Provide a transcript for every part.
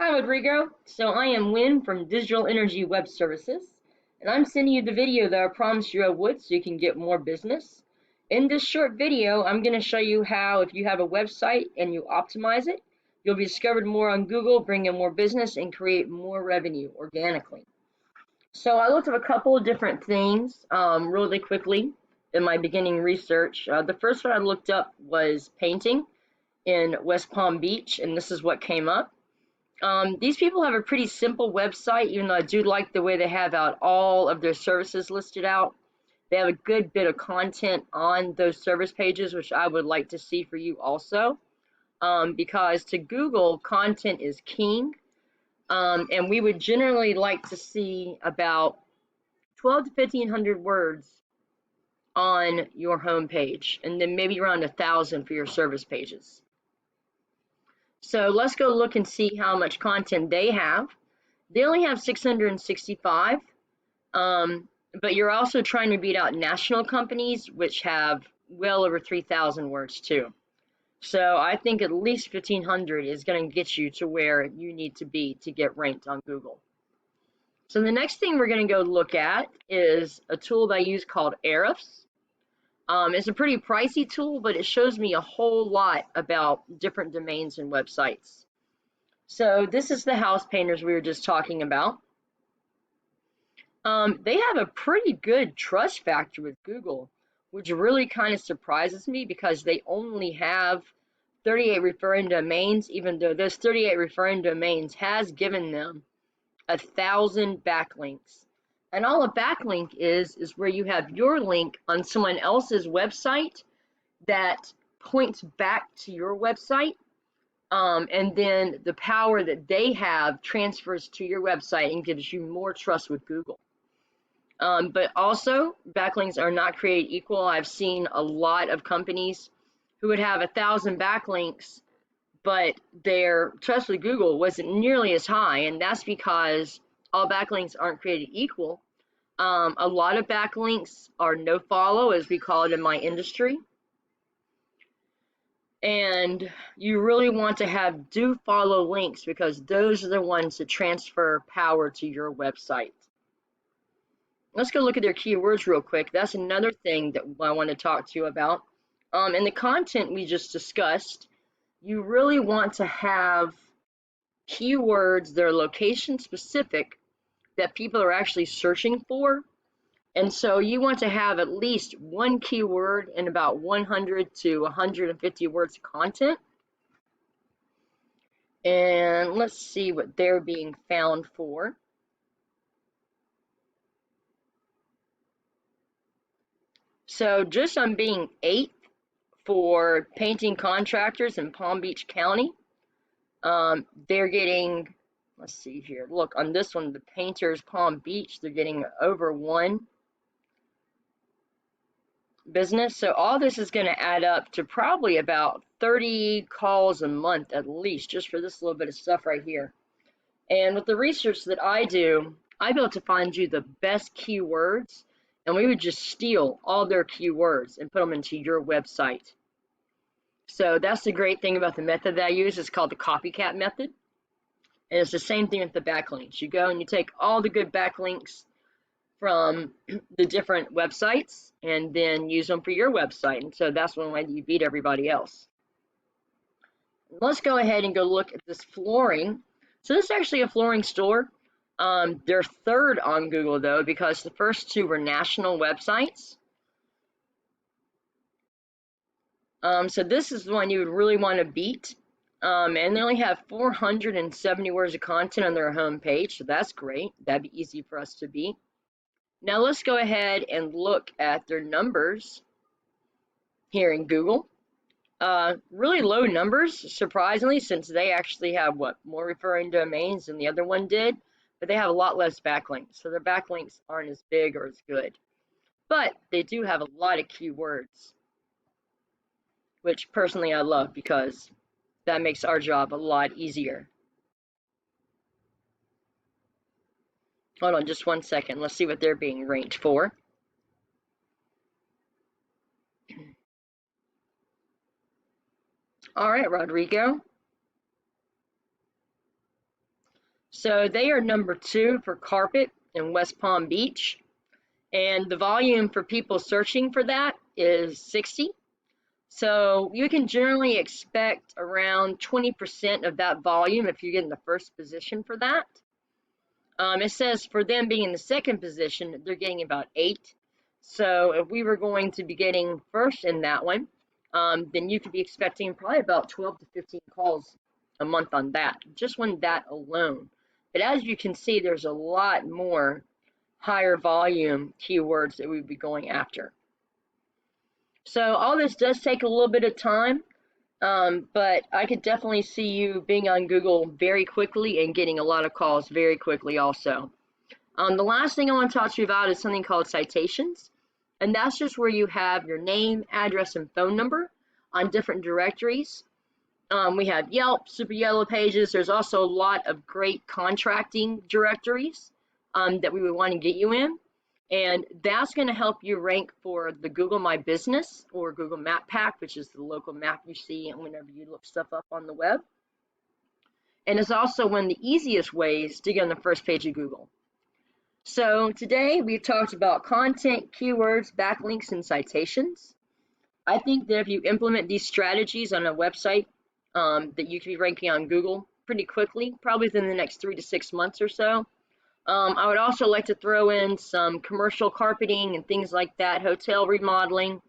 Hi, Rodrigo. So I am Win from Digital Energy Web Services, and I'm sending you the video that I promised you I would so you can get more business. In this short video, I'm going to show you how if you have a website and you optimize it, you'll be discovered more on Google, bring in more business, and create more revenue organically. So I looked at a couple of different things really quickly in my beginning research. The first one I looked up was painting in West Palm Beach, and this is what came up. These people have a pretty simple website, even though I do like the way they have out all of their services listed out. They have a good bit of content on those service pages, which I would like to see for you also, because to Google, content is king, and we would generally like to see about 12 to 1500 words on your home page, and then maybe around 1,000 for your service pages. So let's go look and see how much content they have. They only have 665, but you're also trying to beat out national companies, which have well over 3,000 words too. So I think at least 1,500 is going to get you to where you need to be to get ranked on Google. So the next thing we're going to go look at is a tool that I use called Ahrefs. It's a pretty pricey tool, but it shows me a whole lot about different domains and websites. So this is the house painters we were just talking about. They have a pretty good trust factor with Google, which really kind of surprises me because they only have 38 referring domains, even though those 38 referring domains has given them 1,000 backlinks. And all a backlink is where you have your link on someone else's website that points back to your website. And then the power that they have transfers to your website and gives you more trust with Google. But also, backlinks are not created equal. I've seen a lot of companies who would have 1,000 backlinks, but their trust with Google wasn't nearly as high, and that's because all backlinks aren't created equal. A lot of backlinks are no follow, as we call it in my industry. And you really want to have do follow links because those are the ones that transfer power to your website. Let's go look at their keywords real quick. That's another thing that I want to talk to you about. In the content we just discussed, you really want to have keywords that are location specific that people are actually searching for. And so you want to have at least one keyword in about 100 to 150 words of content. And let's see what they're being found for. So just on being 8th for painting contractors in Palm Beach County, they're getting, let's see here, look on this one, the painters Palm Beach, they're getting over 1 business. So all this is going to add up to probably about 30 calls a month at least, just for this little bit of stuff right here. And with the research that I do, I'm able to find you the best keywords, and we would just steal all their keywords and put them into your website. So that's the great thing about the method that I use. It's called the copycat method. And it's the same thing with the backlinks. You go and you take all the good backlinks from the different websites and then use them for your website. And so that's one way that you beat everybody else. Let's go ahead and go look at this flooring. So this is actually a flooring store. They're 3rd on Google though, because the first 2 were national websites. So this is the one you would really want to beat. And they only have 470 words of content on their home page, so that's great. That'd be easy for us to beat. Now let's go ahead and look at their numbers here in Google. Really low numbers, surprisingly, since they actually have more referring domains than the other one did, but they have a lot less backlinks, so their backlinks aren't as big or as good. But they do have a lot of keywords, which personally I love because that makes our job a lot easier. Hold on just 1 second. Let's see what they're being ranked for. All right, Rodrigo. So they are number 2 for carpet in West Palm Beach. And the volume for people searching for that is 60. So you can generally expect around 20% of that volume if you get in the first position for that. It says for them being in the second position, they're getting about 8. So if we were going to be getting first in that one, then you could be expecting probably about 12 to 15 calls a month on that, just on that alone. But as you can see, there's a lot more higher volume keywords that we'd be going after. So all this does take a little bit of time, but I could definitely see you being on Google very quickly and getting a lot of calls very quickly also. The last thing I want to talk to you about is something called citations, and that's just where you have your name, address, and phone number on different directories. We have Yelp, Super Yellow Pages. There's also a lot of great contracting directories that we would want to get you in. And that's going to help you rank for the Google My Business or Google Map Pack, which is the local map you see whenever you look stuff up on the web. And it's also one of the easiest ways to get on the first page of Google. So today we've talked about content, keywords, backlinks, and citations. I think that if you implement these strategies on a website, that you can be ranking on Google pretty quickly, probably within the next 3 to 6 months or so. I would also like to throw in some commercial carpeting and things like that, hotel remodeling,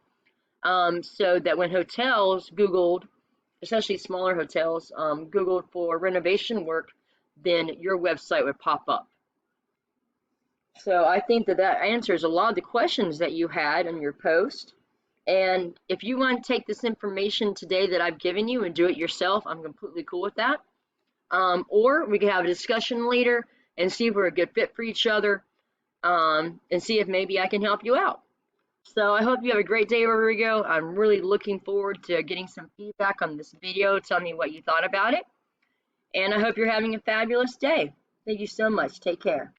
so that when hotels Googled, especially smaller hotels, Googled for renovation work, then your website would pop up. So I think that that answers a lot of the questions that you had in your post. And if you want to take this information today that I've given you and do it yourself, I'm completely cool with that. Or we can have a discussion later and see if we're a good fit for each other, and see if maybe I can help you out. So I hope you have a great day, Rodrigo. I'm really looking forward to getting some feedback on this video. Tell me what you thought about it. And I hope you're having a fabulous day. Thank you so much. Take care.